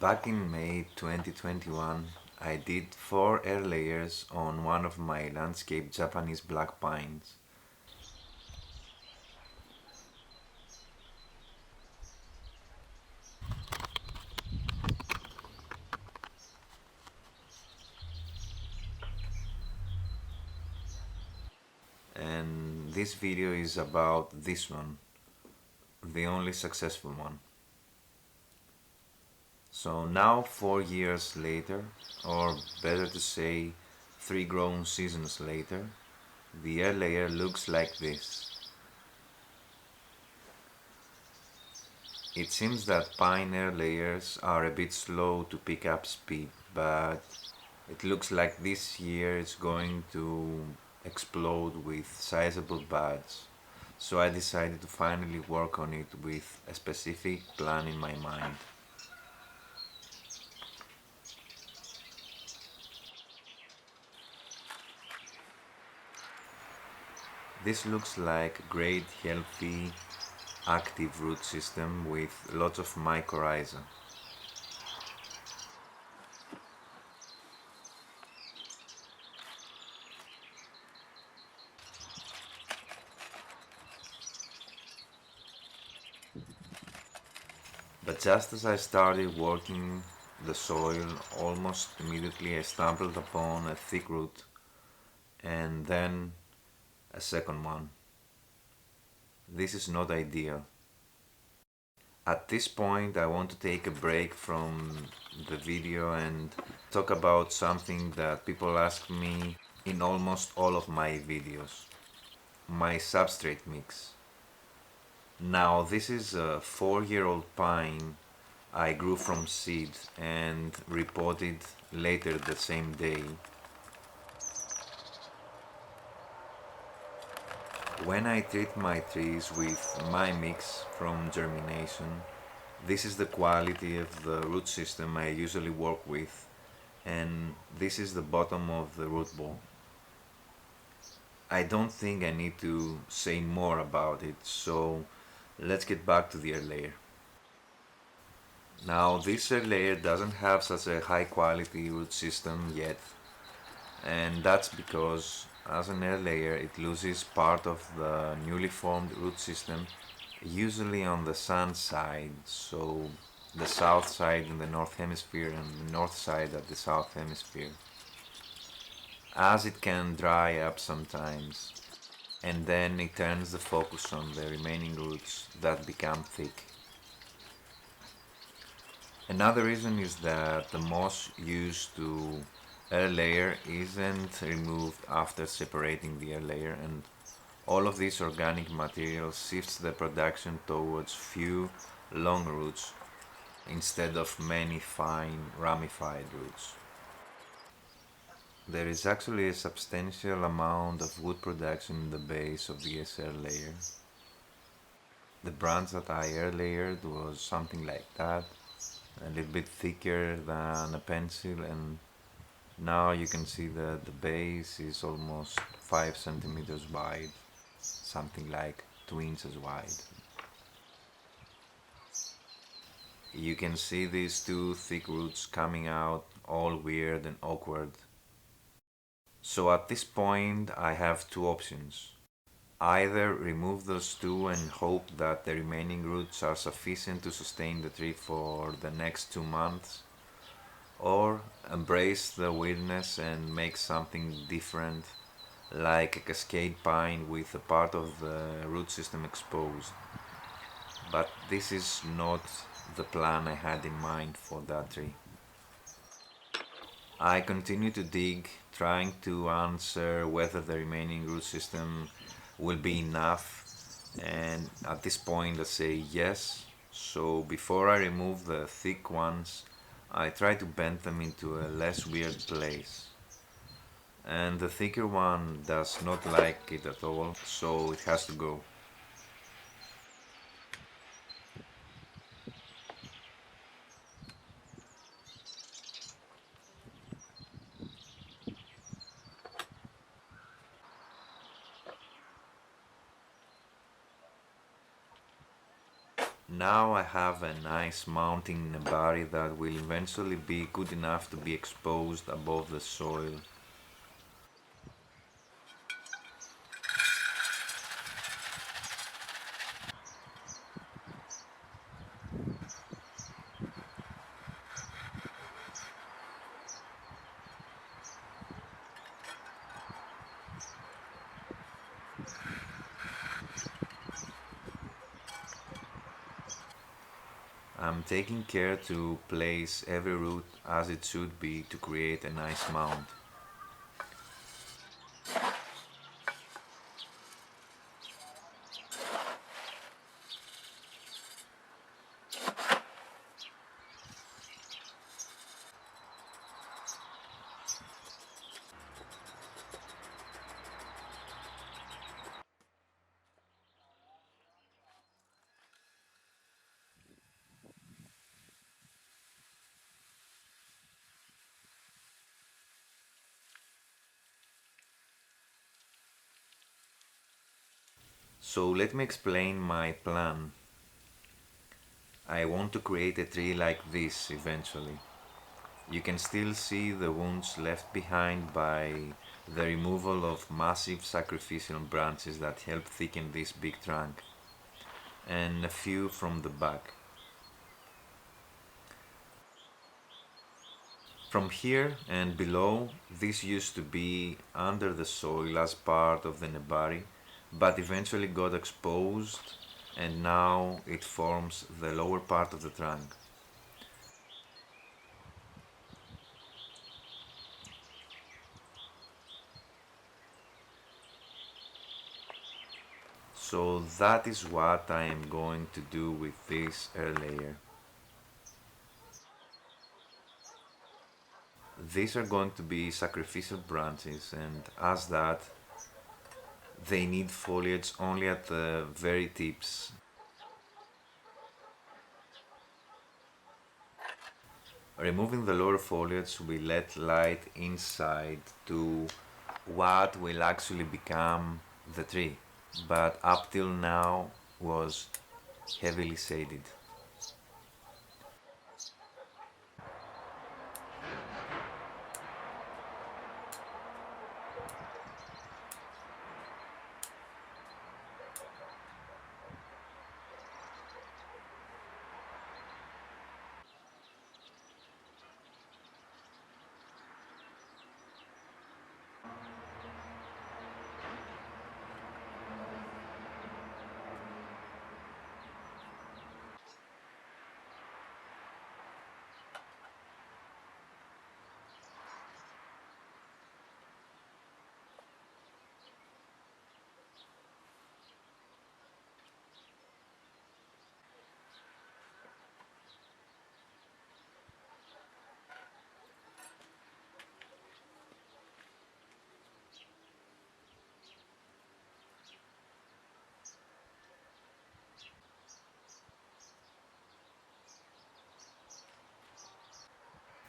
Back in May 2021, I did 4 air layers on one of my landscape Japanese black pines. And this video is about this one, the only successful one. So now 4 years later, or better to say 3 grown seasons later, the air layer looks like this. It seems that pine air layers are a bit slow to pick up speed, but it looks like this year it's going to explode with sizable buds. So I decided to finally work on it with a specific plan in my mind. This looks like a great, healthy, active root system with lots of mycorrhiza. But just as I started working the soil, almost immediately I stumbled upon a thick root and then a second one. This is not ideal. At this point I want to take a break from the video and talk about something that people ask me in almost all of my videos. My substrate mix. Now this is a 4-year-old pine I grew from seed and repotted later the same day. When I treat my trees with my mix from germination, this is the quality of the root system I usually work with, and this is the bottom of the root ball. I don't think I need to say more about it, so let's get back to the air layer. Now this air layer doesn't have such a high quality root system yet, and that's because as an air layer it loses part of the newly formed root system, usually on the sun side, so the south side in the north hemisphere and the north side at the south hemisphere, as it can dry up sometimes, and then it turns the focus on the remaining roots that become thick. Another reason is that the moss used to air layer isn't removed after separating the air layer, and all of this organic material shifts the production towards few long roots instead of many fine ramified roots. There is actually a substantial amount of wood production in the base of the air layer. The branch that I air layered was something like that, a little bit thicker than a pencil, and now you can see that the base is almost 5 centimeters wide, something like 2 inches wide. You can see these two thick roots coming out all weird and awkward. So at this point I have two options. Either remove those two and hope that the remaining roots are sufficient to sustain the tree for the next 2 months, or embrace the weirdness and make something different, like a cascade pine with a part of the root system exposed. But this is not the plan I had in mind for that tree. I continue to dig, trying to answer whether the remaining root system will be enough, and at this point I say yes. So before I remove the thick ones, I try to bend them into a less weird place. And the thicker one does not like it at all, so it has to go. Now I have a nice mounting nebari that will eventually be good enough to be exposed above the soil. I'm taking care to place every root as it should be to create a nice mound. So let me explain my plan. I want to create a tree like this eventually. You can still see the wounds left behind by the removal of massive sacrificial branches that help thicken this big trunk, and a few from the back. From here and below, this used to be under the soil as part of the nebari, but eventually got exposed and now it forms the lower part of the trunk. So that is what I am going to do with this air layer. These are going to be sacrificial branches, and as that, they need foliage only at the very tips. Removing the lower foliage will let light inside to what will actually become the tree, but up till now was heavily shaded.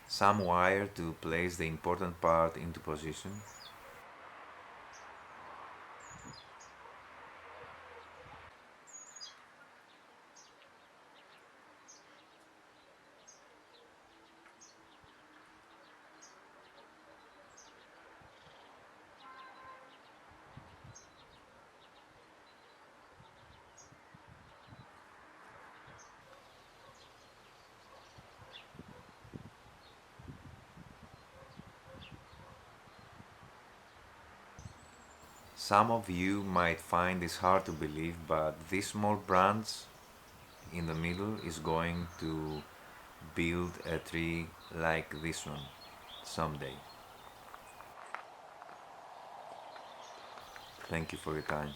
Some wire to place the important part into position. Some of you might find this hard to believe, but this small branch in the middle is going to build a tree like this one someday. Thank you for your time.